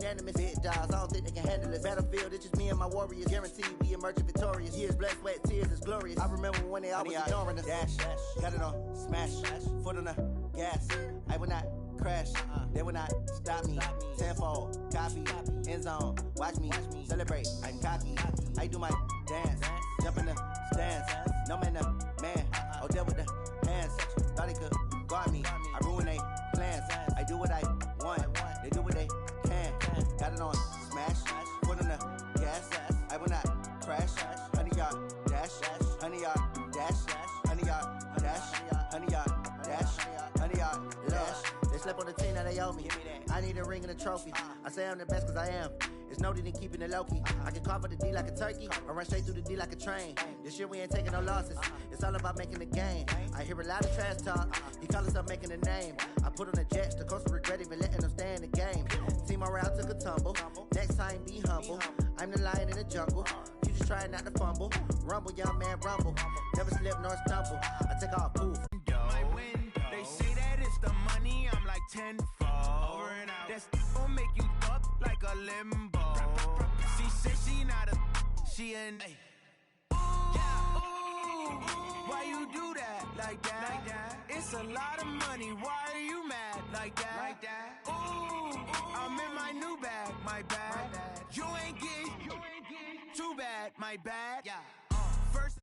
unanimous. Big dogs, I don't think they can handle it. Battlefield, it's just me and my warriors. Guaranteed we emerging victorious. Years, blood, sweat, tears, it's glorious. I remember when they always ignoring us. Dash, got it on, smash, foot on the gas. I will not crash, they will not stop me. Tenfold, copy, end zone, watch me celebrate. I'm cocky, I do my dance, jump in the stands. No man, man, oh, there with the hands. Thought they could guard me, I ruin they plans. I do what I want, they do what they can. Got it on, smash, foot on the gas. I will not crash, 100-yard dash, 100-yard dash, 100-yard dash, 100-yard dash, 100-yard dash. They slept on the team that they owe me. I need a ring and a trophy. I say I'm the best cause I am. It's noted in keeping it low-key. I can call for the D like a turkey, or run straight through the D like a train. This year we ain't taking no losses. It's all about making the game. I hear a lot of trash talk. He call himself making a name. I put on the Jets, the coach regret even letting them stay in the game. Team morale took a tumble. Next time be humble. I'm the lion in the jungle. You just trying not to fumble. Rumble, young man, rumble. Never slip nor stumble. I take off, poof. They say that it's the money, I'm like tenfold. Over and out. That's gon' make you fuck like a limbo. She said she not a, she an. Ooh, why you do that like that? It's a lot of money, why are you mad like that? Ooh, I'm in my new bag, my bad. You ain't getting too bad, my bad. First.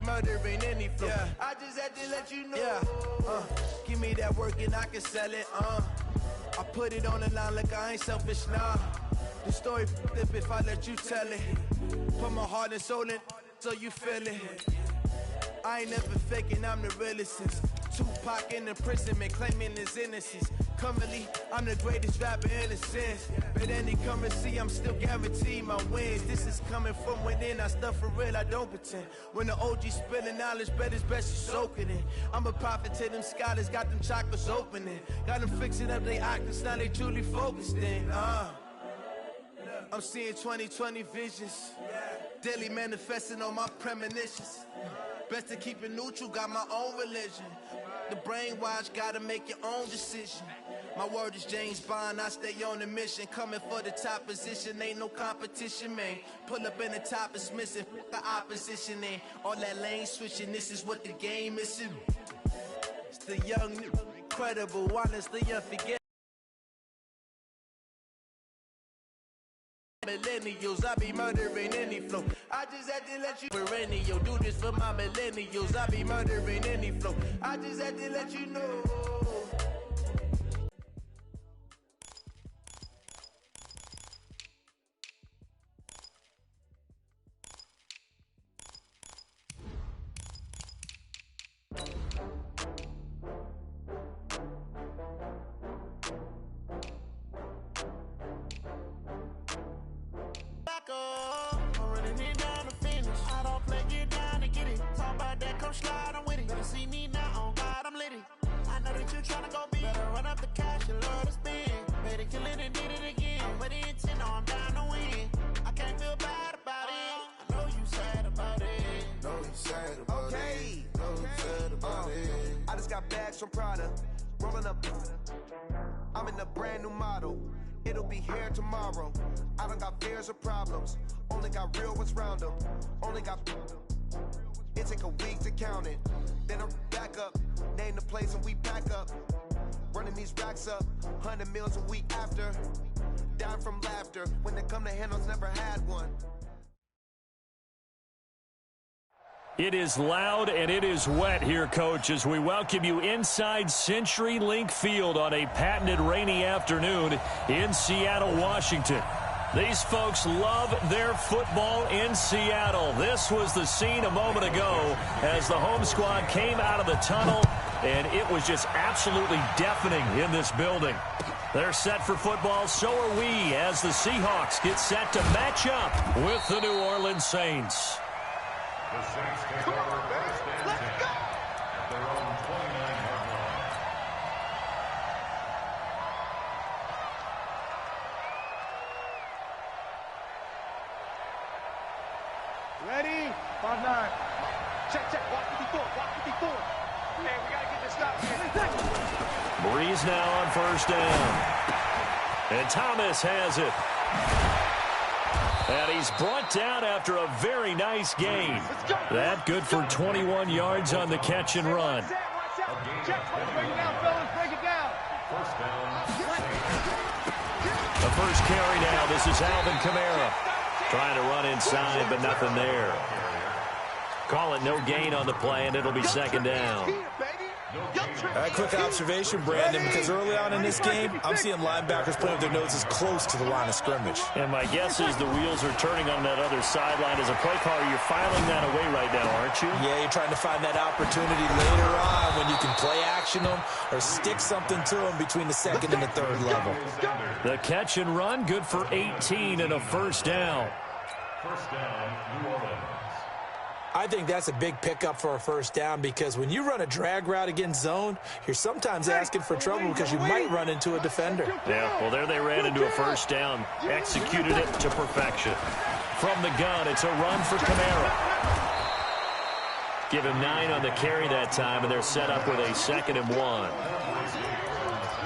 Murdering any flow. Yeah. I just had to let you know. Yeah. Give me that work and I can sell it. I put it on the line like I ain't selfish, nah. The story flip if I let you tell it. Put my heart and soul in so you feel it. I ain't never faking, I'm the realest since Tupac in imprisonment, claiming his innocence. Currently, I'm the greatest rapper in a sense. But any currency, I'm still guaranteed my wins. This is coming from within, I stuff for real, I don't pretend. When the OG spilling knowledge, bet it's best you soak it in. I'm a prophet to them scholars, got them chakras opening. Got them fixing up their octaves, now they truly focused in. I'm seeing 2020 visions. Daily manifesting on my premonitions. Best to keep it neutral, got my own religion. The brainwash, gotta make your own decision. My word is James Bond, I stay on a mission. Coming for the top position, ain't no competition, man. Pull up in the top is missing, the opposition ain't. All that lane switching, this is what the game is. It's the young, incredible, honestly unforgettable. Millennials, I be murdering any flow. I just had to let you perennial. Do this for my millennials. I be murdering any flow. I just had to let you know. Slide, I'm with it. Better see me now, on God, I'm litty. I know that you tryna go big. Better run up the cash, you love to spend. Better kill it and did it again. I'm with the intent, no, I'm down to win. I can't feel bad about it. I know you sad about it. Know you sad about it. Know you sad about it. I just got bags from Prada. Rolling up. I'm in a brand new model. It'll be here tomorrow. I don't got fears or problems. Only got real ones round them. Only got. It take a week to count it. Then I'm back up. Name the place and we pack up. Running these racks up. 100 meals a week after. Down from laughter. When they come to handles, never had one. It is loud and it is wet here, Coach, as we welcome you inside CenturyLink Field on a patented rainy afternoon in Seattle, Washington. These folks love their football in Seattle. This was the scene a moment ago as the home squad came out of the tunnel, and it was just absolutely deafening in this building. They're set for football, so are we, as the Seahawks get set to match up with the New Orleans Saints. The Saints take over first and 10 at their own 29-yard line. Ready? 5-9. Check. Walk 54. Man, we got to get this stop here. Breeze now on first down. And Thomas has it. And he's brought down after a very nice gain. That good for 21 yards on the catch and run. Check. Break it down, fellas. Break it down. First down, The first carry now. This is Alvin Kamara. Trying to run inside, but nothing there. Call it no gain on the play, and it'll be second down. A quick observation, Brandon, because early on in this game, I'm seeing linebackers playing with their noses close to the line of scrimmage. And my guess is the wheels are turning on that other sideline. As a play caller, you're filing that away right now, aren't you? Yeah, you're trying to find that opportunity later on when you can play action them or stick something to them between the second and the third level. The catch and run, good for 18 and a first down. First down, New Orleans. I think that's a big pickup for a first down because when you run a drag route against zone, you're sometimes asking for trouble because you might run into a defender. Yeah, well, there they ran into a first down. Executed it to perfection. From the gun, it's a run for Kamara. Give him 9 on the carry that time, and they're set up with a 2nd and 1.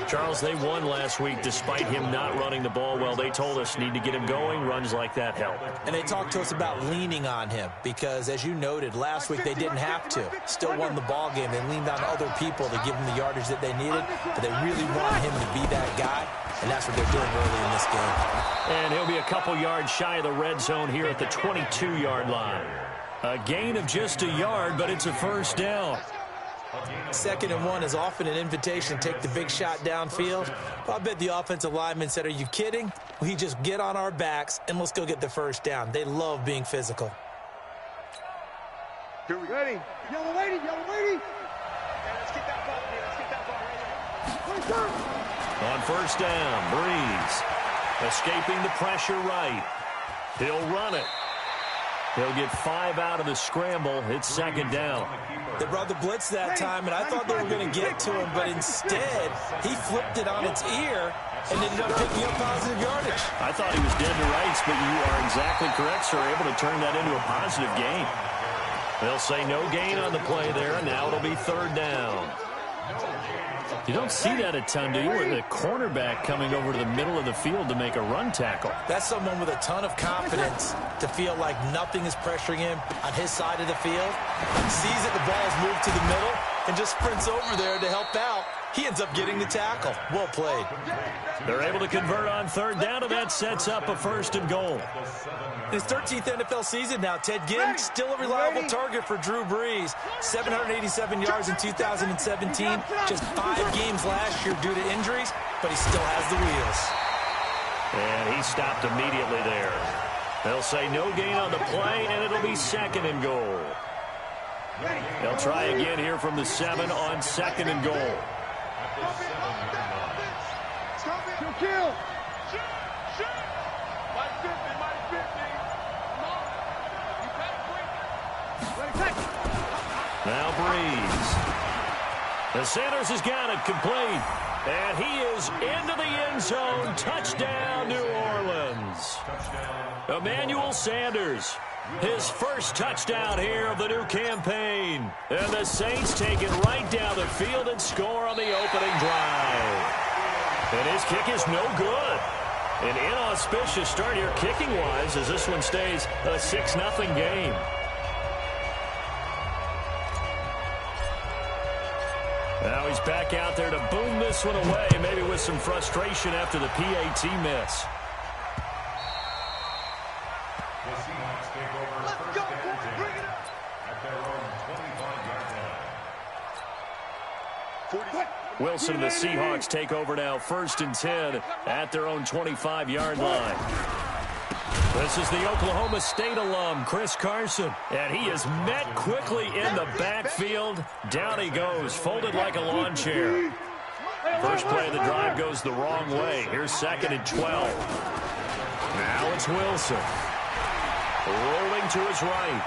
Charles, they won last week despite him not running the ball well. They told us need to get him going. Runs like that help. And they talked to us about leaning on him because, as you noted, last week they didn't have to. Still won the ball game. They leaned on other people to give them the yardage that they needed, but they really want him to be that guy, and that's what they're doing early in this game. And he'll be a couple yards shy of the red zone here at the 22-yard line. A gain of just a yard, but it's a first down. 2nd and 1 is often an invitation to take the big shot downfield. I bet the offensive lineman said, are you kidding? We just get on our backs and let's go get the first down. They love being physical. Here we go. Ready? Yellow lady, yellow lady. Let's get that ball, man. Let's get that ball right there. On first down, Breeze escaping the pressure right. He'll run it. He'll get 5 out of the scramble. It's 2nd down. They brought the blitz that time, and I thought they were going to get to him, but instead, he flipped it on its ear and ended up picking up positive yardage. I thought he was dead to rights, but you are exactly correct, sir. Able to turn that into a positive gain. They'll say no gain on the play there, and now it'll be 3rd down. You don't see that a ton, do you? With the cornerback coming over to the middle of the field to make a run tackle. That's someone with a ton of confidence to feel like nothing is pressuring him on his side of the field. Sees that the ball's moved to the middle and just sprints over there to help out. He ends up getting the tackle. Well played. They're able to convert on 3rd down, and that sets up a 1st and goal. In his 13th NFL season now, Ted Ginn still a reliable target for Drew Brees. 787 yards in 2017. Just 5 games last year due to injuries, but he still has the wheels. And he stopped immediately there. They'll say no gain on the play, and it'll be 2nd and goal. They'll try again here from the 7 on 2nd and goal. Kill. Shoot. Mike 50, Mike 50. Come on. You better quick. Now Breeze. The Sanders has got it complete. And he is into the end zone. Touchdown, New Orleans. Emmanuel Sanders. His first touchdown here of the new campaign. And the Saints take it right down the field and score on the opening drive. And his kick is no good. An inauspicious start here kicking-wise as this one stays a 6-0 game. Now he's back out there to boom this one away, maybe with some frustration after the PAT miss. The Seahawks take over first and 10 at their own 25-yard line. Wilson and the Seahawks take over now, 1st and 10 at their own 25-yard line. This is the Oklahoma State alum, Chris Carson, and he is met quickly in the backfield. Down he goes, folded like a lawn chair. First play of the drive goes the wrong way. Here's 2nd and 12. Now it's Wilson. Rolling to his right.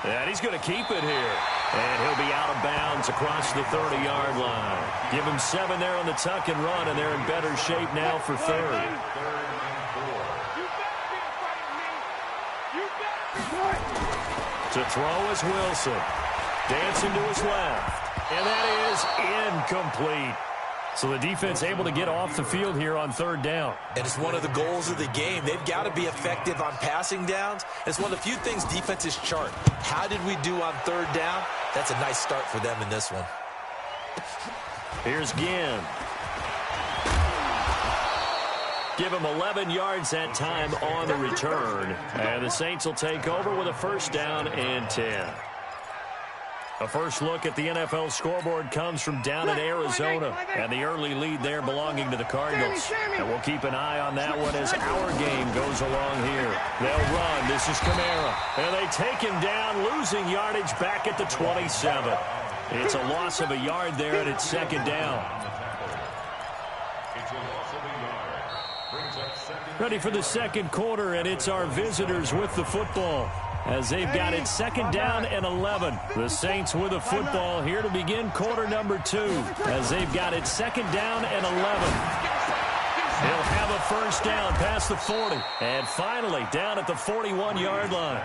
And he's going to keep it here. And he'll be out of bounds across the 30-yard line. Give him 7 there on the tuck and run, and they're in better shape now for 3rd. To throw is Wilson. Dancing to his left. And that is incomplete. So the defense able to get off the field here on 3rd down. And it's one of the goals of the game. They've got to be effective on passing downs. It's one of the few things defenses chart. How did we do on 3rd down? That's a nice start for them in this one. Here's Ginn. Give him 11 yards that time on the return. And the Saints will take over with a 1st down and 10. A first look at the NFL scoreboard comes from down in Arizona, and the early lead there belonging to the Cardinals. And we'll keep an eye on that one as our game goes along here. They'll run. This is Kamara. And they take him down, losing yardage back at the 27. It's a loss of a yard there, and it's 2nd down. Ready for the 2nd quarter, and it's our visitors with the football, as they've got it 2nd down and 11. The Saints with the football here to begin quarter number 2, as they've got it 2nd down and 11. They'll have a 1st down past the 40, and finally down at the 41-yard line.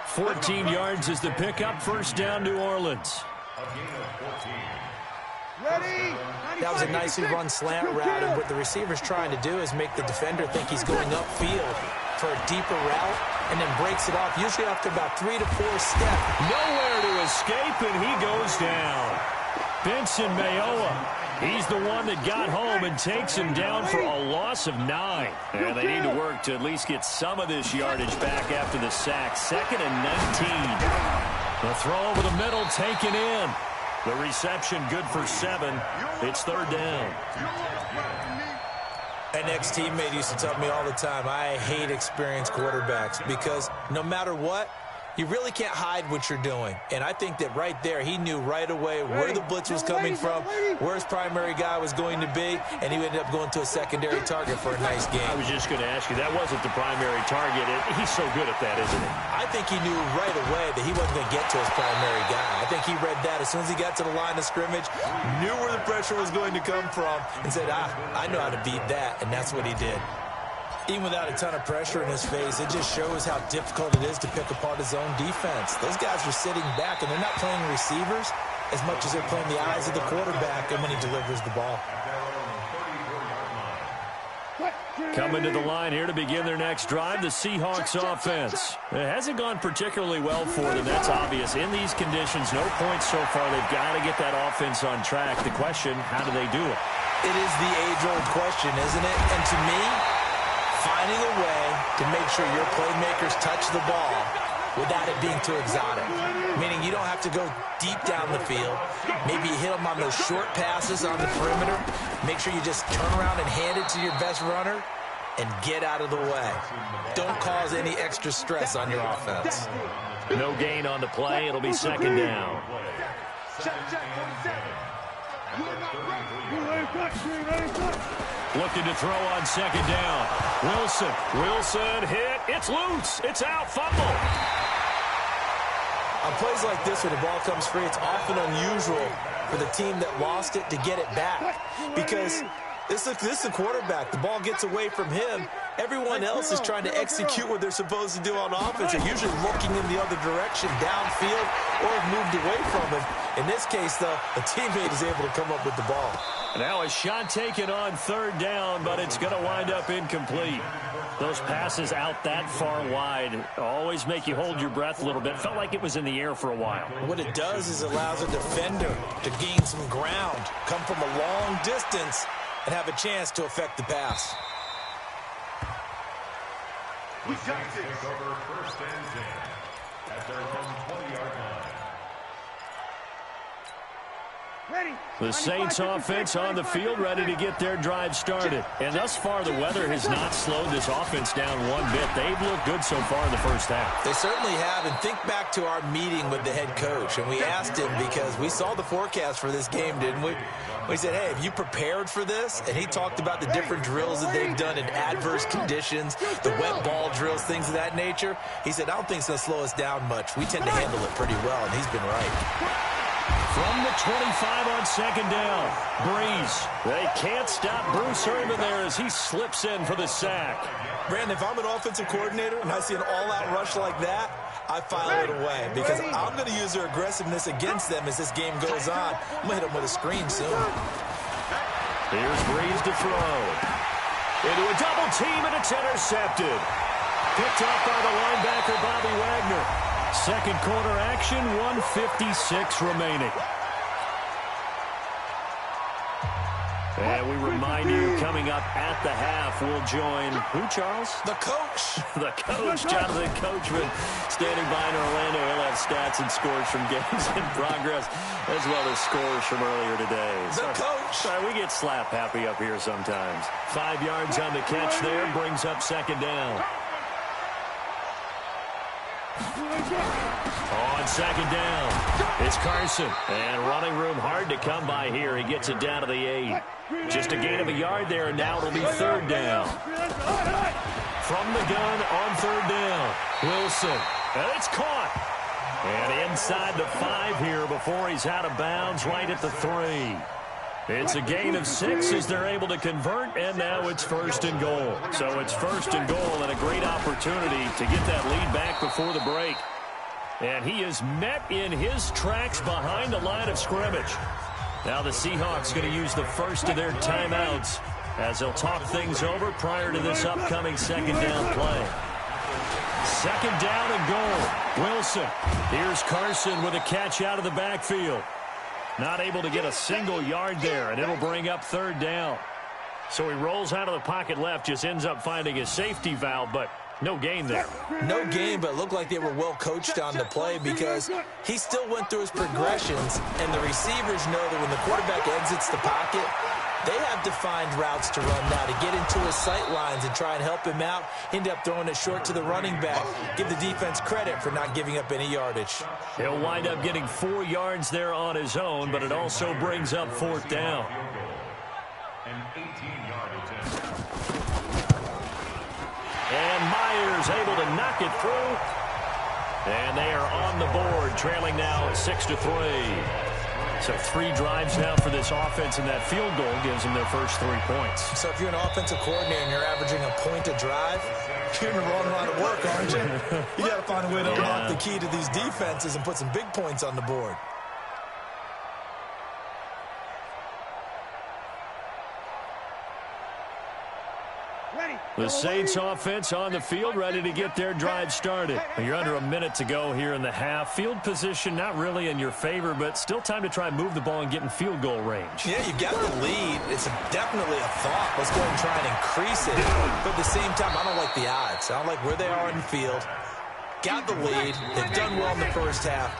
14 yards is the pickup. 1st down, New Orleans. That was a nicely run slant route, and what the receiver's trying to do is make the defender think he's going upfield for a deeper route, and then breaks it off, usually after about 3 to 4 steps. Nowhere to escape, and he goes down. Benson Mayowa. He's the one that got home and takes him down for a loss of 9. And they need to work to at least get some of this yardage back after the sack. 2nd and 19. The throw over the middle taken in. The reception good for 7. It's 3rd down. An ex-teammate used to tell me all the time, I hate experienced quarterbacks because no matter what, you really can't hide what you're doing. And I think that right there, he knew right away where the blitz was coming from, where his primary guy was going to be, and he ended up going to a secondary target for a nice game. I was just going to ask you, that wasn't the primary target. He's so good at that, isn't he? I think he knew right away that he wasn't going to get to his primary guy. I think he read that as soon as he got to the line of scrimmage, knew where the pressure was going to come from, and said, I know how to beat that, and that's what he did. Even without a ton of pressure in his face, it just shows how difficult it is to pick apart his own defense. Those guys are sitting back, and they're not playing receivers as much as they're playing the eyes of the quarterback and when he delivers the ball. Coming to the line here to begin their next drive, the Seahawks offense. It hasn't gone particularly well for them. That's obvious. In these conditions, no points so far. They've got to get that offense on track. The question, how do they do it? It is the age-old question, isn't it? And to me, finding a way to make sure your playmakers touch the ball without it being too exotic. Meaning you don't have to go deep down the field. Maybe you hit them on those short passes on the perimeter. Make sure you just turn around and hand it to your best runner and get out of the way. Don't cause any extra stress on your offense. No gain on the play. It'll be 2nd down. Looking to throw on 2nd down. Wilson hit. It's loose. It's out. Fumble. On plays like this, when the ball comes free, it's often unusual for the team that lost it to get it back. Because this is a quarterback. The ball gets away from him. Everyone else is trying to execute what they're supposed to do on offense. They're usually looking in the other direction, downfield, or have moved away from him. In this case, though, a teammate is able to come up with the ball. Now a shot taken on 3rd down, but it's going to wind up incomplete. Those passes out that far wide always make you hold your breath a little bit. Felt like it was in the air for a while. What it does is allows a defender to gain some ground, come from a long distance, and have a chance to affect the pass. We got this. Over 1st and 10 at their own 20-yard line. The Saints offense on the field, ready to get their drive started. And thus far, the weather has not slowed this offense down one bit. They've looked good so far in the first half. They certainly have. And think back to our meeting with the head coach. And we asked him, because we saw the forecast for this game, didn't we? We said, hey, have you prepared for this? And he talked about the different drills that they've done in adverse conditions, the wet ball drills, things of that nature. He said, I don't think it's going to slow us down much. We tend to handle it pretty well, and he's been right. From the 25 on 2nd down, Breeze. They can't stop Bruce Irvin there as he slips in for the sack. Brandon, if I'm an offensive coordinator and I see an all-out rush like that, I file it away because I'm going to use their aggressiveness against them as this game goes on. I'm going to hit them with a screen soon. Here's Breeze to throw. Into a double team, and it's intercepted. Picked up by the linebacker, Bobby Wagner. 2nd quarter action, 1:56 remaining. And we remind you, coming up at the half, we'll join who, Charles? The coach. The coach, Jonathan Coachman, standing by in Orlando. He'll have stats and scores from games in progress, as well as scores from earlier today. The coach. Sorry, we get slap happy up here sometimes. 5 yards on the catch there, brings up 2nd down. On 2nd down, it's Carson. And running room hard to come by here. He gets it down to the 8. Just a gain of a yard there, and now it'll be 3rd down. From the gun on 3rd down, Wilson. And it's caught. And inside the 5 here before he's out of bounds, right at the 3. It's a gain of 6 as they're able to convert, and now it's 1st and goal. So it's 1st and goal, and a great opportunity to get that lead back before the break. And he is met in his tracks behind the line of scrimmage. Now the Seahawks going to use the first of their timeouts as they'll talk things over prior to this upcoming 2nd down play. 2nd down and goal. Wilson. Here's Carson with a catch out of the backfield. Not able to get a single yard there, and it'll bring up third down. So he rolls out of the pocket left, just ends up finding his safety valve, but no gain there. No gain, but it looked like they were well coached on the play because he still went through his progressions, and the receivers know that when the quarterback exits the pocket, they have defined routes to run now to get into his sight lines and try and help him out. End up throwing it short to the running back. Give the defense credit for not giving up any yardage. He'll wind up getting 4 yards there on his own, but it also brings up fourth down. An 18-yard attempt. And Myers able to knock it through. And they are on the board, trailing now 6-3. So 3 drives now for this offense, and that field goal gives them their first 3 points. So if you're an offensive coordinator and you're averaging a point a drive, you're in the wrong line of work, aren't you? You got to find a way to unlock the key to these defenses and put some big points on the board. The Saints offense on the field, ready to get their drive started. You're under a minute to go here in the half. Field position not really in your favor, but still time to try and move the ball and get in field goal range. Yeah, you got the lead. It's definitely a thought. Let's go ahead and try and increase it. But at the same time, I don't like the odds. I don't like where they are in the field. Got the lead. They've done well in the first half.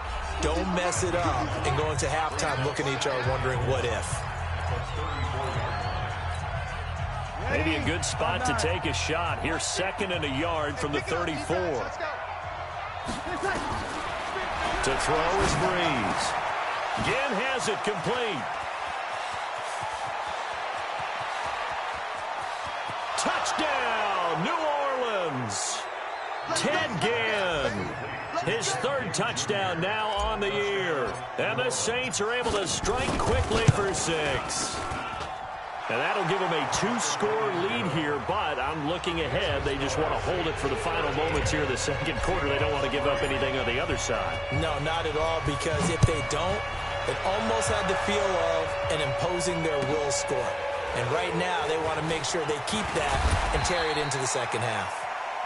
Don't mess it up and go into halftime looking at each other wondering what if. Maybe a good spot to take a shot. Here's 2nd and a yard from the 34. To throw is Breeze. Ginn has it complete. Touchdown, New Orleans. Ted Ginn. His 3rd touchdown now on the year. And the Saints are able to strike quickly for 6. And that'll give them a 2-score lead here, but I'm looking ahead. They just want to hold it for the final moments here in the second quarter. They don't want to give up anything on the other side. No, not at all, because if they don't, it almost had the feel of an imposing their will score. And right now, they want to make sure they keep that and carry it into the second half.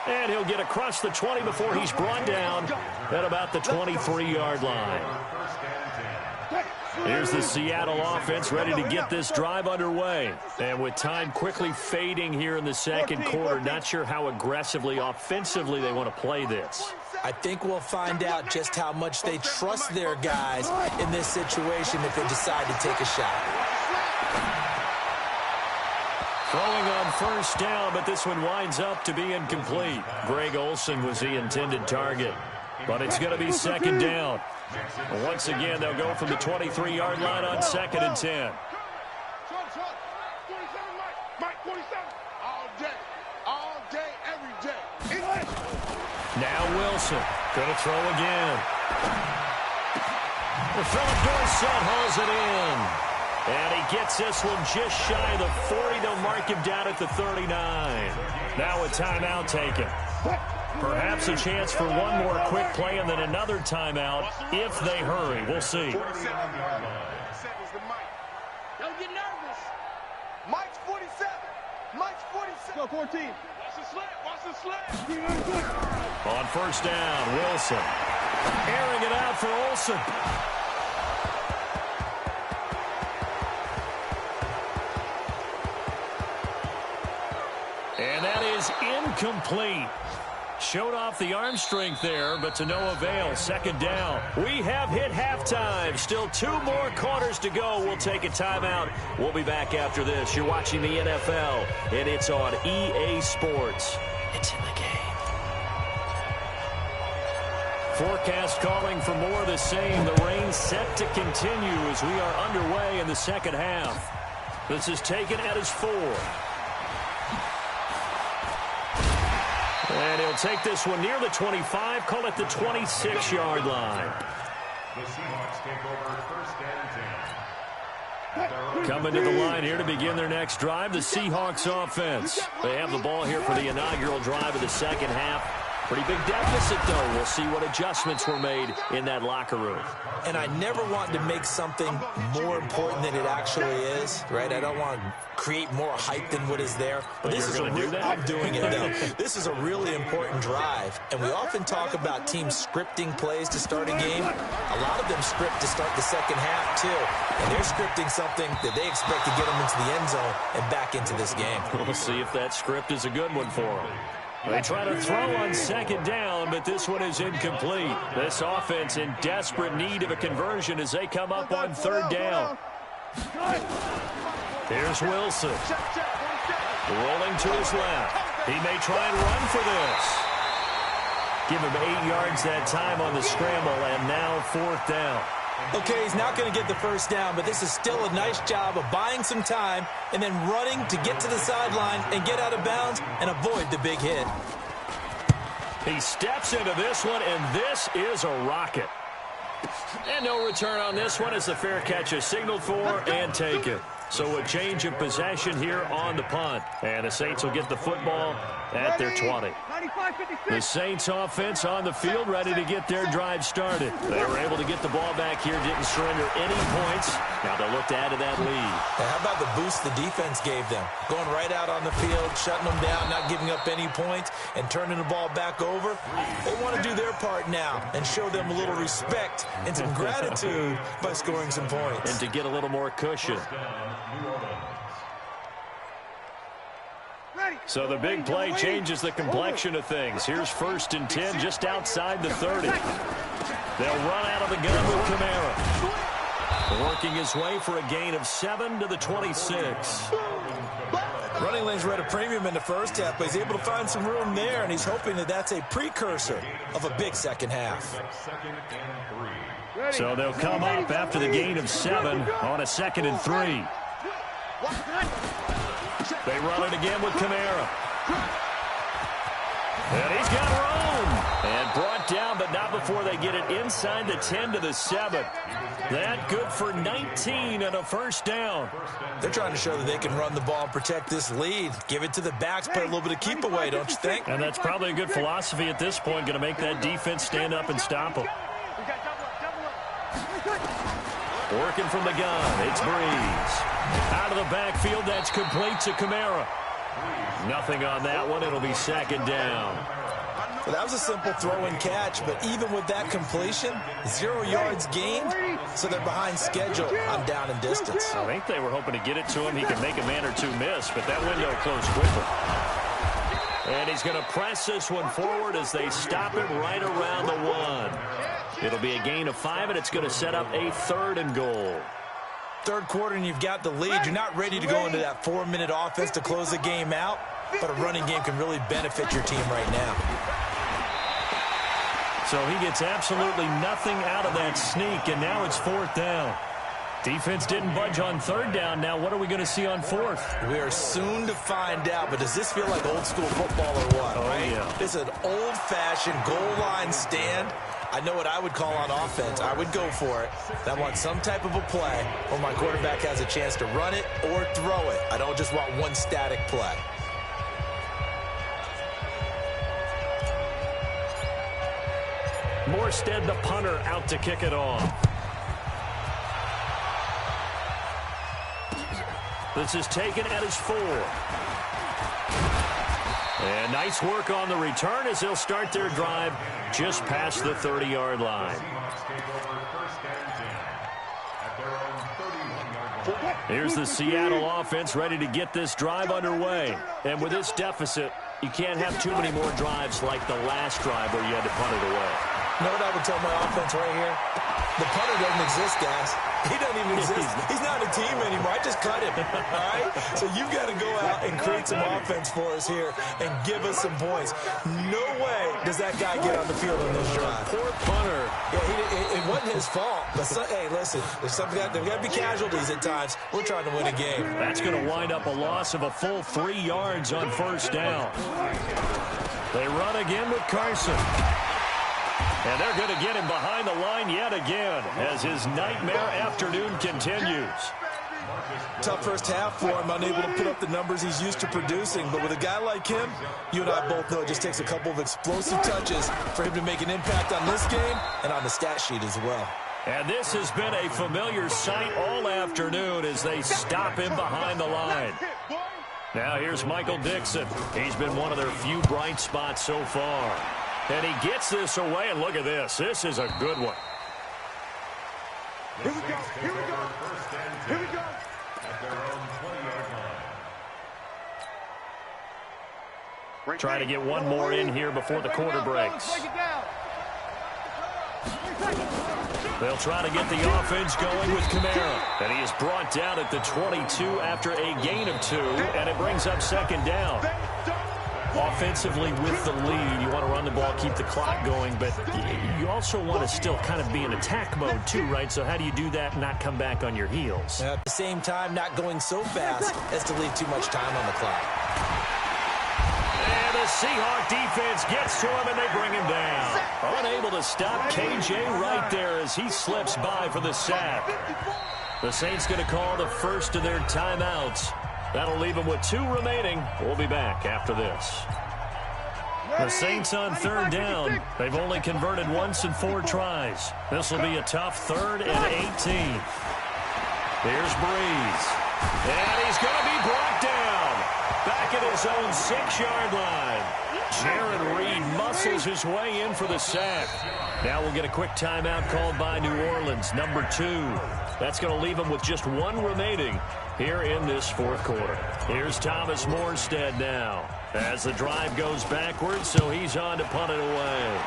And he'll get across the 20 before he's brought down at about the 23-yard line. Here's the Seattle offense ready to get this drive underway. And with time quickly fading here in the second quarter, not sure how aggressively, offensively they want to play this. I think we'll find out just how much they trust their guys in this situation if they decide to take a shot. Throwing on first down, but this one winds up to be incomplete. Greg Olsen was the intended target, but it's going to be 2nd down. Once again, they'll go from the 23-yard line on 2nd and 10. Now Wilson going to throw again. Philip Dorsett hauls it in. And he gets this one just shy of the 40. They'll mark him down at the 39. Now a timeout taken. Perhaps a chance for one more quick play and then another timeout if they hurry. We'll see. Don't get nervous. Mike's 47. Mike's 47. Go 14. Watch the slant. Watch the slant. On first down, Wilson. Airing it out for Olsen. And that is incomplete. Showed off the arm strength there, but to no avail. 2nd down. We have hit halftime. Still 2 more quarters to go. We'll take a timeout. We'll be back after this. You're watching the NFL, and it's on EA Sports. It's in the game. Forecast calling for more of the same. The rain set to continue as we are underway in the second half. This is taken at his 4. And he'll take this one near the 25, call it the 26-yard line. The Seahawks take over 1st and 10. Coming to the line here to begin their next drive, the Seahawks offense. They have the ball here for the inaugural drive of the second half. Pretty big deficit, though. We'll see what adjustments were made in that locker room. And I never want to make something more important than it actually is, right? I don't want to create more hype than what is there. But this is I'm doing it, though. This is a really important drive. And we often talk about teams scripting plays to start a game. A lot of them script to start the second half, too. And they're scripting something that they expect to get them into the end zone and back into this game. We'll see if that script is a good one for them. They try to throw on second down, but this one is incomplete. This offense in desperate need of a conversion as they come up on third down. Here's Wilson. Rolling to his left. He may try and run for this. Give him 8 yards that time on the scramble, and now fourth down. Okay, he's not going to get the first down, but this is still a nice job of buying some time and then running to get to the sideline and get out of bounds and avoid the big hit. He steps into this one, and this is a rocket. And no return on this one as the fair catch is signaled for and taken. So a change of possession here on the punt. And the Saints will get the football at their 20. The Saints offense on the field ready to get their drive started. They were able to get the ball back here, didn't surrender any points. Now they'll look to add to that lead. Now how about the boost the defense gave them? Going right out on the field, shutting them down, not giving up any points, and turning the ball back over. They want to do their part now and show them a little respect and some gratitude by scoring some points. And to get a little more cushion. So the big play changes the complexion of things. Here's 1st and 10 just outside the 30. They'll run out of the gun with Kamara. Working his way for a gain of 7 to the 26. Running lanes were at a premium in the first half, but he's able to find some room there, and he's hoping that that's a precursor of a big second half. So they'll come up after the gain of 7 on a 2nd and 3. They run it again with Kamara. And he's got room. And brought down, but not before they get it inside the 10 to the 7. That good for 19 and a first down. They're trying to show that they can run the ball and protect this lead. Give it to the backs, play a little bit of keep away, don't you think? And that's probably a good philosophy at this point, going to make that defense stand up and stop them. Working from the gun, it's Breeze. Out of the backfield, that's complete to Kamara. Nothing on that one. It'll be 2nd down. Well, that was a simple throw and catch, but even with that completion, 0 yards gained, so they're behind schedule on down and distance. I think they were hoping to get it to him. He can make a man or two miss, but that window closed quickly. And he's going to press this one forward as they stop it right around the 1. It'll be a gain of 5, and it's going to set up a 3rd and goal. Third quarter, and you've got the lead. You're not ready to go into that 4-minute offense to close the game out, but a running game can really benefit your team right now. So he gets absolutely nothing out of that sneak, and now it's 4th down. Defense didn't budge on 3rd down. Now what are we going to see on 4th? We are soon to find out, but does this feel like old school football or what? Oh, right? Yeah. It's an old-fashioned goal line stand. I know what I would call on offense. I would go for it. I want some type of a play where my quarterback has a chance to run it or throw it. I don't just want one static play. Morstead, the punter, out to kick it off. This is taken at his 4. And nice work on the return as they'll start their drive just past the 30-yard line. Here's the Seattle offense ready to get this drive underway. And with this deficit, you can't have too many more drives like the last drive where you had to punt it away. You know what I would tell my offense right here? The punter doesn't exist, guys. He doesn't even exist. He's not a team anymore. I just cut him, all right? So you've got to go out and create some offense for us here and give us some points. No way does that guy get on the field on this drive. Poor punter. Yeah, it wasn't his fault. But hey, listen, there's got to be casualties at times. We're trying to win a game. That's going to wind up a loss of a full 3 yards on 1st down. They run again with Carson. And they're going to get him behind the line yet again as his nightmare afternoon continues. Tough first half for him, unable to put up the numbers he's used to producing. But with a guy like him, you and I both know it just takes a couple of explosive touches for him to make an impact on this game and on the stat sheet as well. And this has been a familiar sight all afternoon as they stop him behind the line. Now here's Michael Dixon. He's been one of their few bright spots so far. And he gets this away, and look at this. This is a good one. Here we go. Here we go. Here we go. At their own 20-yard line. Trying to get one more in here before the quarter breaks. They'll try to get the offense going with Kamara. And he is brought down at the 22 after a gain of 2, and it brings up second down. Offensively with the lead, you want to run the ball, keep the clock going, but you also want to still kind of be in attack mode too, right? So how do you do that and not come back on your heels? At the same time, not going so fast as to leave too much time on the clock. And the Seahawks defense gets to him, and they bring him down. Unable to stop KJ right there as he slips by for the sack. The Saints going to call the first of their timeouts. That'll leave them with 2 remaining. We'll be back after this. The Saints on third down. They've only converted once in 4 tries. This will be a tough 3rd and 18. Here's Breeze. And he's going to be brought down. Back at his own 6-yard line. Jared Reed muscles his way in for the sack. Now we'll get a quick timeout called by New Orleans, number 2. That's going to leave them with just 1 remaining here in this 4th quarter. Here's Thomas Morstead now as the drive goes backwards, so he's on to punt it away.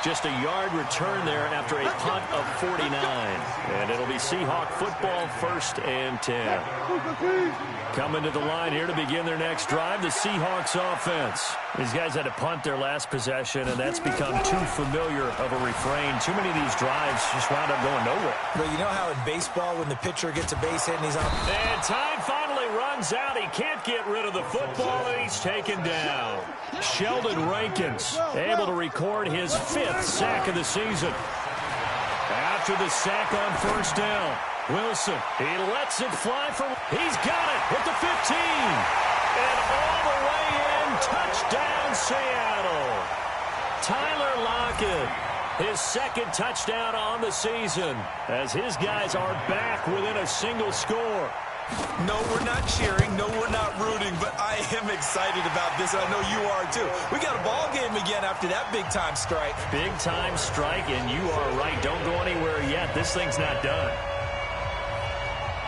Just a yard return there after a punt of 49. And it'll be Seahawk football, 1st and 10. Coming to the line here to begin their next drive, the Seahawks offense. These guys had to punt their last possession, and that's become too familiar of a refrain. Too many of these drives just wound up going nowhere. Well, you know how in baseball when the pitcher gets a base hit and he's on... And time finally runs out. He can't get rid of the football, and he's taken down. Sheldon Rankins able to record his 5th sack of the season. After the sack on 1st down, Wilson, he lets it fly for... He's got it at the 15. And all the way in, touchdown Seattle. Tyler Lockett, his 2nd touchdown on the season, as his guys are back within a single score. No, we're not cheering. No, we're not rooting, but I am excited about this, and I know you are too. We got a ball game again after that big-time strike. Big-time strike, and you are right. Don't go anywhere yet. This thing's not done.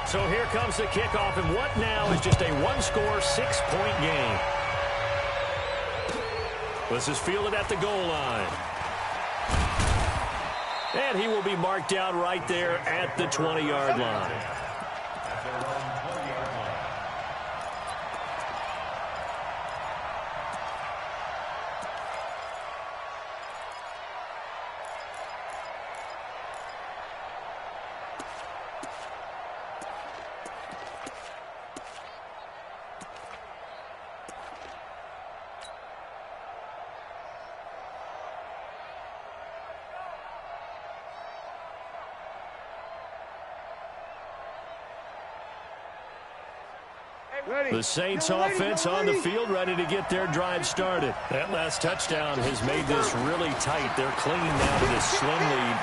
So here comes the kickoff, and what now is just a 1-score, 6-point game. This is fielded at the goal line. And he will be marked down right there at the 20-yard line. The Saints offense on the field, ready to get their drive started. That last touchdown has made this really tight. They're clinging now to this slim lead.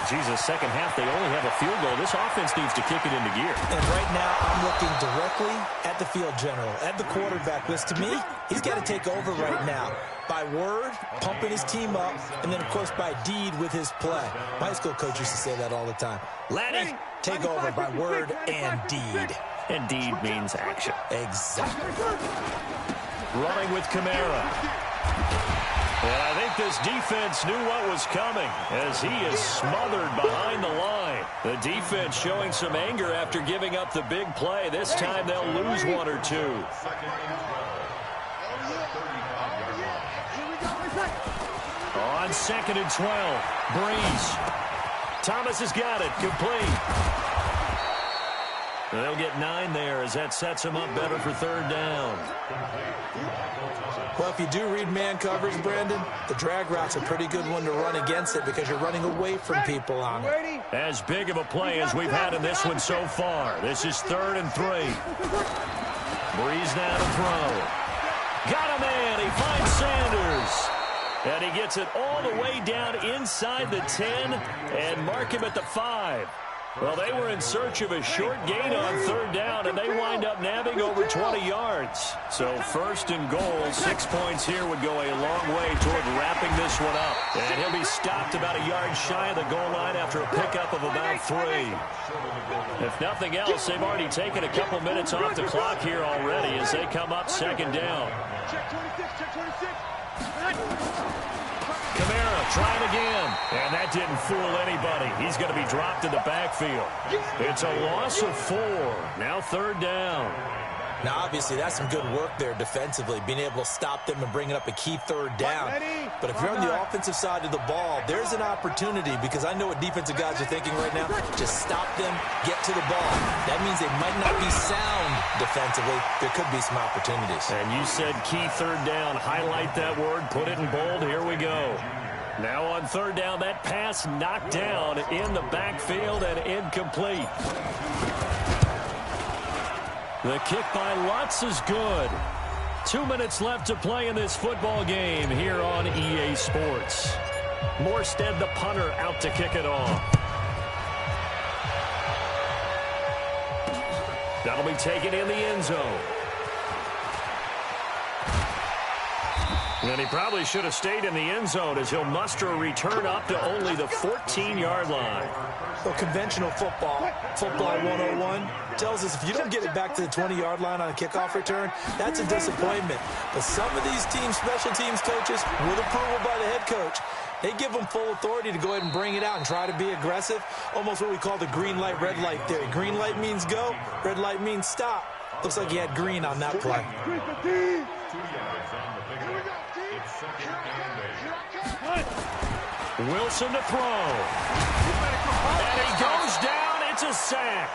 Jesus, second half, they only have a field goal. This offense needs to kick it into gear. And right now, I'm looking directly at the field general, at the quarterback. Because to me, he's got to take over right now. By word, pumping his team up, and then, of course, by deed with his play. My high school coach used to say that all the time. Laddie, take over by word and deed. And deed means action. Exactly. Running with Kamara. And I think this defense knew what was coming as he is smothered behind the line. The defense showing some anger after giving up the big play. This time they'll lose 1 or 2. On 2nd and 12, Breeze. Thomas has got it, complete. They'll get 9 there as that sets them up better for third down. Well, if you do read man coverage, Brandon, the drag route's a pretty good one to run against it because you're running away from people on it. As big of a play as we've had in this one so far. This is 3rd and 3. Breeze now to throw. Got a man. He finds Sanders. And he gets it all the way down inside the 10 and mark him at the 5. Well, they were in search of a short gain on third down, and they wind up nabbing over 20 yards. So 1st and goal, 6 points here would go a long way toward wrapping this one up. And he'll be stopped about a yard shy of the goal line after a pickup of about 3. If nothing else, they've already taken a couple minutes off the clock here already as they come up 2nd down. Check 26, check 26. Kamara trying again, and that didn't fool anybody. He's going to be dropped in the backfield. It's a loss of 4. Now 3rd down. Now, obviously, that's some good work there defensively, being able to stop them and bringing up a key 3rd down. But if you're on the offensive side of the ball, there's an opportunity because I know what defensive guys are thinking right now. Just stop them, get to the ball. That means they might not be sound defensively. There could be some opportunities. And you said key 3rd down. Highlight that word. Put it in bold. Here we go. Now on 3rd down, that pass knocked down in the backfield and incomplete. The kick by Lutz is good. 2 minutes left to play in this football game here on EA Sports. Morstead, the punter, out to kick it off. That'll be taken in the end zone. And he probably should have stayed in the end zone as he'll muster a return up to only the 14-yard line. Well, conventional football 101, tells us if you don't get it back to the 20-yard line on a kickoff return, that's a disappointment. But some of these teams, special teams coaches, with approval by the head coach, they give them full authority to go ahead and bring it out and try to be aggressive, almost what we call the green light, red light theory. Green light means go, red light means stop. Looks like he had green on that play. 2 yards on the pickup. It's 2nd and 8. Wilson to throw. And he goes down. It's a sack.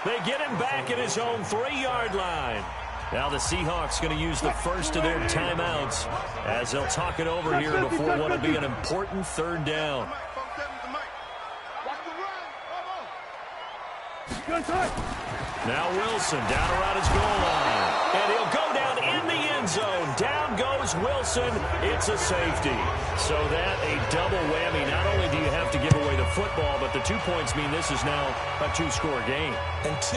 They get him back at his own 3-yard line. Now the Seahawks going to use the first of their timeouts as they'll talk it over here before what will be an important 3rd down. Now Wilson down around his goal line. And he'll go down in the end zone. Down goes Wilson. It's a safety. So that a double whammy. Not only do you have to give away the football, but the 2 points mean this is now a 2-score game. And 2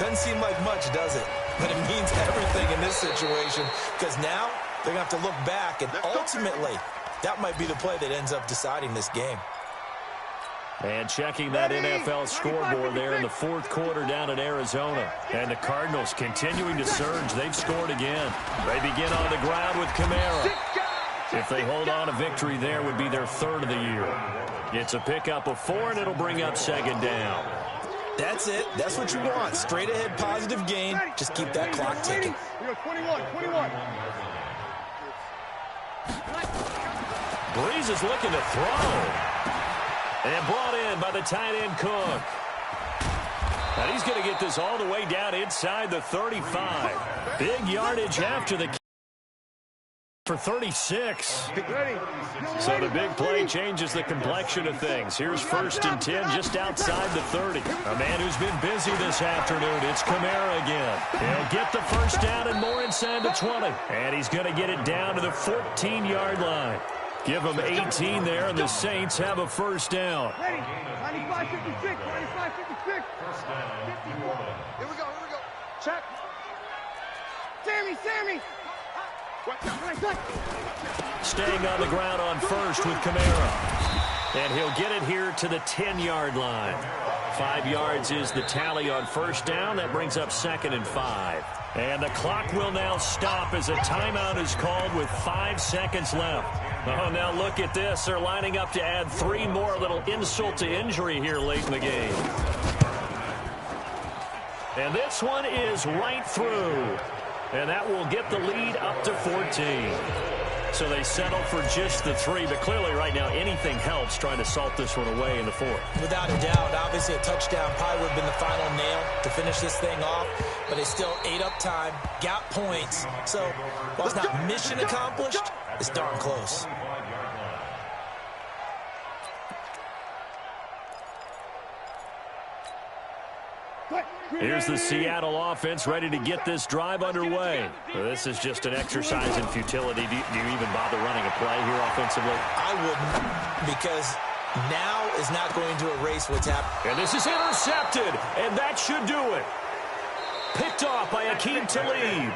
doesn't seem like much, does it? But it means everything in this situation because now they're going to have to look back, and ultimately that might be the play that ends up deciding this game. And checking that NFL scoreboard there in the 4th quarter down in Arizona. And the Cardinals continuing to surge. They've scored again. They begin on the ground with Kamara. If they hold on, a victory there would be their 3rd of the year. It's a pickup of 4, and it'll bring up 2nd down. That's it. That's what you want. Straight ahead positive gain. Just keep that clock ticking. 21. Breeze is looking to throw. And brought in by the tight end Cook. And he's going to get this all the way down inside the 35. Big yardage after the for 36. So the big play changes the complexion of things. Here's 1st and 10 just outside the 30. A man who's been busy this afternoon. It's Kamara again. He'll get the 1st down and more inside the 20. And he's going to get it down to the 14-yard line. Give them 18 there, and the Saints have a 1st down. 95-56. Here we go. Check. Sammy. Staying on the ground on 1st with Kamara. And he'll get it here to the 10-yard line. 5 yards is the tally on 1st down. That brings up 2nd and 5. And the clock will now stop as a timeout is called with 5 seconds left. Oh, now look at this. They're lining up to add 3 more. Little insult to injury here late in the game. And this one is right through. And that will get the lead up to 14. So they settle for just the 3, but clearly right now anything helps trying to salt this one away in the 4th. Without a doubt, obviously a touchdown probably would have been the final nail to finish this thing off, but they still ate up time, got points. So while it's not mission accomplished, it's darn close. Here's the Seattle offense ready to get this drive underway. This is just an exercise in futility. Do you even bother running a play here offensively? I wouldn't, because now is not going to erase what's happening. And this is intercepted, and that should do it. Picked off by Akeem Talib.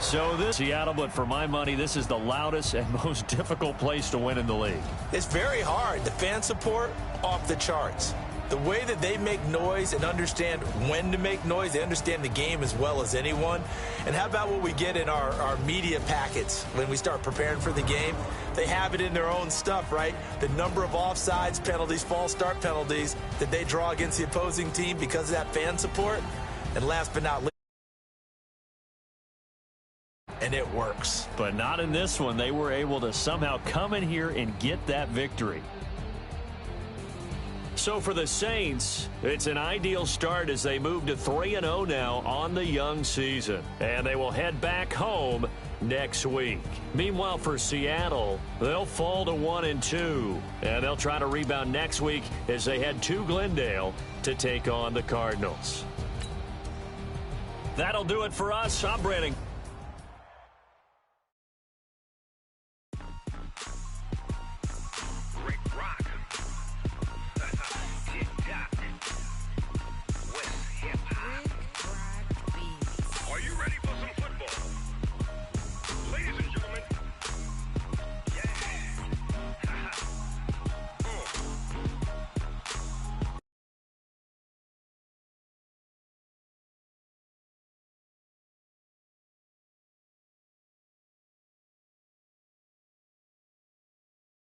So this Seattle, but for my money, this is the loudest and most difficult place to win in the league. It's very hard. The fan support, off the charts. The way that they make noise and understand when to make noise, they understand the game as well as anyone. And how about what we get in our media packets when we start preparing for the game? They have it in their own stuff, right? The number of offsides penalties, false start penalties that they draw against the opposing team because of that fan support. And last but not least, and it works. But not in this one. They were able to somehow come in here and get that victory. So for the Saints, it's an ideal start as they move to 3-0 now on the young season. And they will head back home next week. Meanwhile, for Seattle, they'll fall to 1-2. And they'll try to rebound next week as they head to Glendale to take on the Cardinals. That'll do it for us. I'm Brandon.